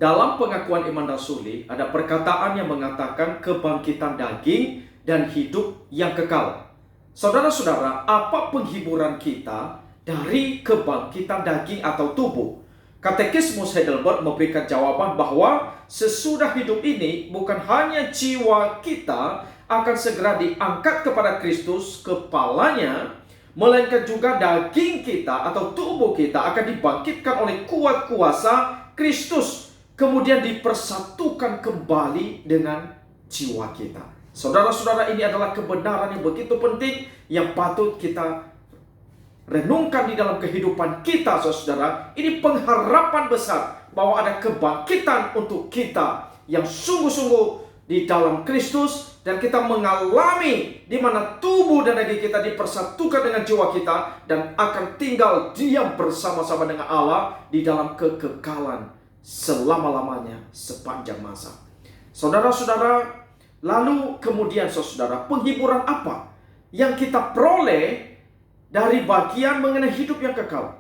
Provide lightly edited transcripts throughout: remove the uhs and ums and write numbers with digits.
Dalam pengakuan iman rasuli ada perkataan yang mengatakan kebangkitan daging dan hidup yang kekal. Saudara-saudara, apa penghiburan kita dari kebangkitan daging atau tubuh? Katekismus Heidelberg memberikan jawaban bahwa sesudah hidup ini bukan hanya jiwa kita akan segera diangkat kepada Kristus kepalanya, melainkan juga daging kita atau tubuh kita akan dibangkitkan oleh kuat kuasa Kristus, kemudian dipersatukan kembali dengan jiwa kita. Saudara-saudara, ini adalah kebenaran yang begitu penting yang patut kita renungkan di dalam kehidupan kita, saudara. Ini pengharapan besar bahwa ada kebangkitan untuk kita yang sungguh-sungguh di dalam Kristus, dan kita mengalami di mana tubuh dan daging kita dipersatukan dengan jiwa kita dan akan tinggal diam bersama-sama dengan Allah di dalam kekekalan selama-lamanya sepanjang masa. Saudara-saudara, lalu kemudian saudara, penghiburan apa yang kita peroleh dari bagian mengenai hidup yang kekal?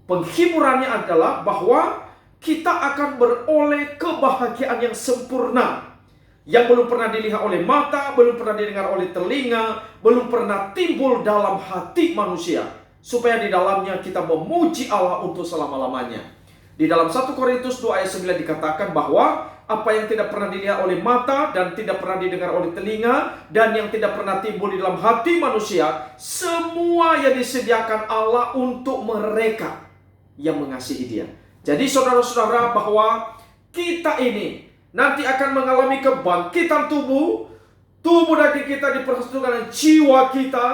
Penghiburannya adalah bahwa kita akan beroleh kebahagiaan yang sempurna, yang belum pernah dilihat oleh mata, belum pernah didengar oleh telinga, belum pernah timbul dalam hati manusia, supaya di dalamnya kita memuji Allah untuk selama-lamanya. Di dalam 1 Korintus 2 ayat 9 dikatakan bahwa apa yang tidak pernah dilihat oleh mata dan tidak pernah didengar oleh telinga dan yang tidak pernah timbul di dalam hati manusia, semua yang disediakan Allah untuk mereka yang mengasihi Dia. Jadi saudara-saudara, bahwa kita ini nanti akan mengalami kebangkitan tubuh daging kita dipersatukan dengan jiwa kita,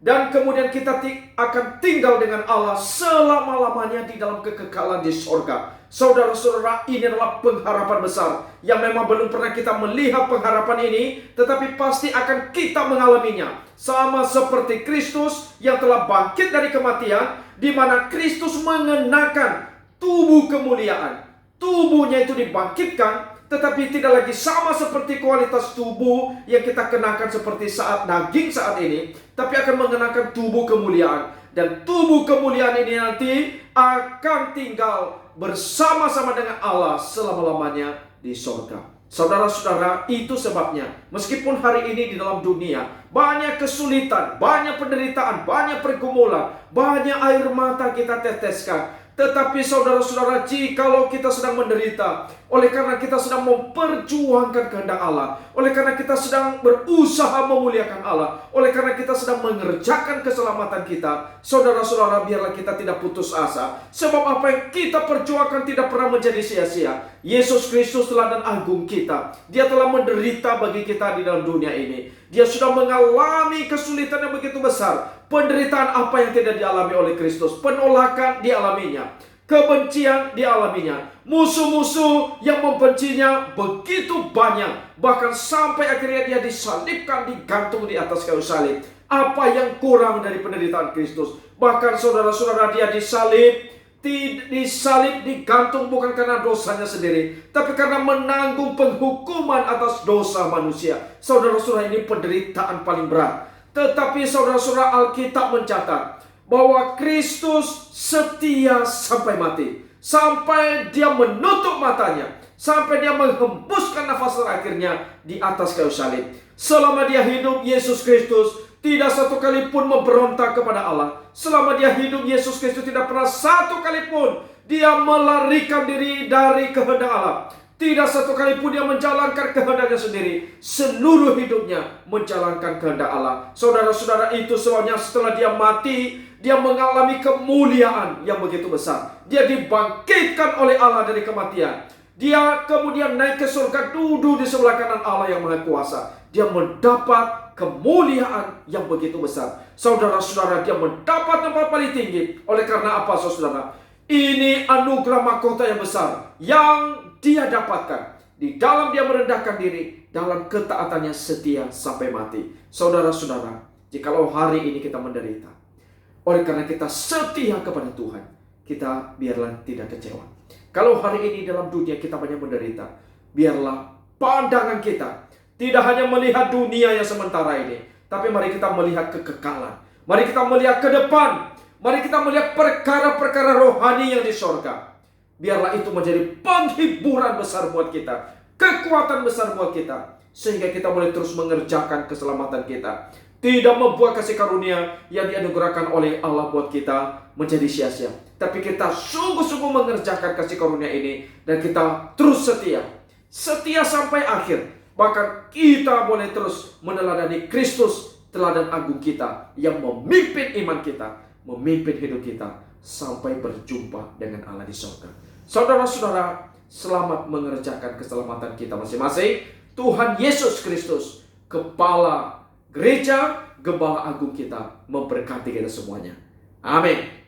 dan kemudian kita akan tinggal dengan Allah selama-lamanya di dalam kekekalan di sorga. Saudara-saudara, ini adalah pengharapan besar yang memang belum pernah kita melihat pengharapan ini, tetapi pasti akan kita mengalaminya. Sama seperti Kristus yang telah bangkit dari kematian, di mana Kristus mengenakan tubuh kemuliaan. Tubuhnya itu dibangkitkan, tetapi tidak lagi sama seperti kualitas tubuh yang kita kenakan seperti saat daging saat ini, tapi akan mengenakan tubuh kemuliaan. Dan tubuh kemuliaan ini nanti akan tinggal bersama-sama dengan Allah selama-lamanya di sorga. Saudara-saudara, itu sebabnya meskipun hari ini di dalam dunia banyak kesulitan, banyak penderitaan, banyak pergumulan, banyak air mata kita teteskan, tetapi saudara-saudara, jikalau kita sedang menderita oleh karena kita sedang memperjuangkan kehendak Allah, oleh karena kita sedang berusaha memuliakan Allah, oleh karena kita sedang mengerjakan keselamatan kita, saudara-saudara, biarlah kita tidak putus asa. Sebab apa yang kita perjuangkan tidak pernah menjadi sia-sia. Yesus Kristus teladan agung kita. Dia telah menderita bagi kita di dalam dunia ini. Dia sudah mengalami kesulitan yang begitu besar. Penderitaan apa yang tidak dialami oleh Kristus? Penolakan dialaminya, kebencian dialaminya, musuh-musuh yang membencinya begitu banyak, bahkan sampai akhirnya dia disalibkan, digantung di atas kayu salib. Apa yang kurang dari penderitaan Kristus? Bahkan saudara-saudara, dia disalib, digantung bukan karena dosanya sendiri, tapi karena menanggung penghukuman atas dosa manusia. Saudara-saudara, ini penderitaan paling berat. Tetapi saudara-saudara, Alkitab mencatat bahwa Kristus setia sampai mati, sampai dia menutup matanya, sampai dia menghembuskan nafas terakhirnya di atas kayu salib. Selama dia hidup, Yesus Kristus tidak satu kali pun memberontak kepada Allah. Selama dia hidup, Yesus Kristus tidak pernah satu kali pun dia melarikan diri dari kehendak Allah. Tidak satu kali pun dia menjalankan kehendaknya sendiri. Seluruh hidupnya menjalankan kehendak Allah. Saudara-saudara, itu sebabnya setelah dia mati, dia mengalami kemuliaan yang begitu besar. Dia dibangkitkan oleh Allah dari kematian. Dia kemudian naik ke surga, duduk di sebelah kanan Allah yang Maha Kuasa. Dia mendapat kemuliaan yang begitu besar. Saudara-saudara, dia mendapat tempat paling tinggi. Oleh karena apa, saudara? Ini anugerah mahkota yang besar yang dia dapatkan di dalam dia merendahkan diri, dalam ketaatannya setia sampai mati. Saudara-saudara, jikalau hari ini kita menderita oleh karena kita setia kepada Tuhan, kita biarlah tidak kecewa. Kalau hari ini dalam dunia kita banyak menderita, biarlah pandangan kita tidak hanya melihat dunia yang sementara ini, tapi mari kita melihat kekekalan. Mari kita melihat ke depan. Mari kita melihat perkara-perkara rohani yang di sorga. biarlah itu menjadi penghiburan besar buat kita, kekuatan besar buat kita, sehingga kita boleh terus mengerjakan keselamatan kita. Tidak membuat kasih karunia yang dianugerahkan oleh Allah buat kita menjadi sia-sia, tapi kita sungguh-sungguh mengerjakan kasih karunia ini, dan kita terus setia sampai akhir. Bahkan kita boleh terus meneladani Kristus, teladan agung kita yang memimpin iman kita, memimpin hidup kita sampai berjumpa dengan Allah di surga. Saudara-saudara, selamat mengerjakan keselamatan kita masing-masing. Tuhan Yesus Kristus, Kepala Gereja, Gembala Agung kita, memberkati kita semuanya. Amin.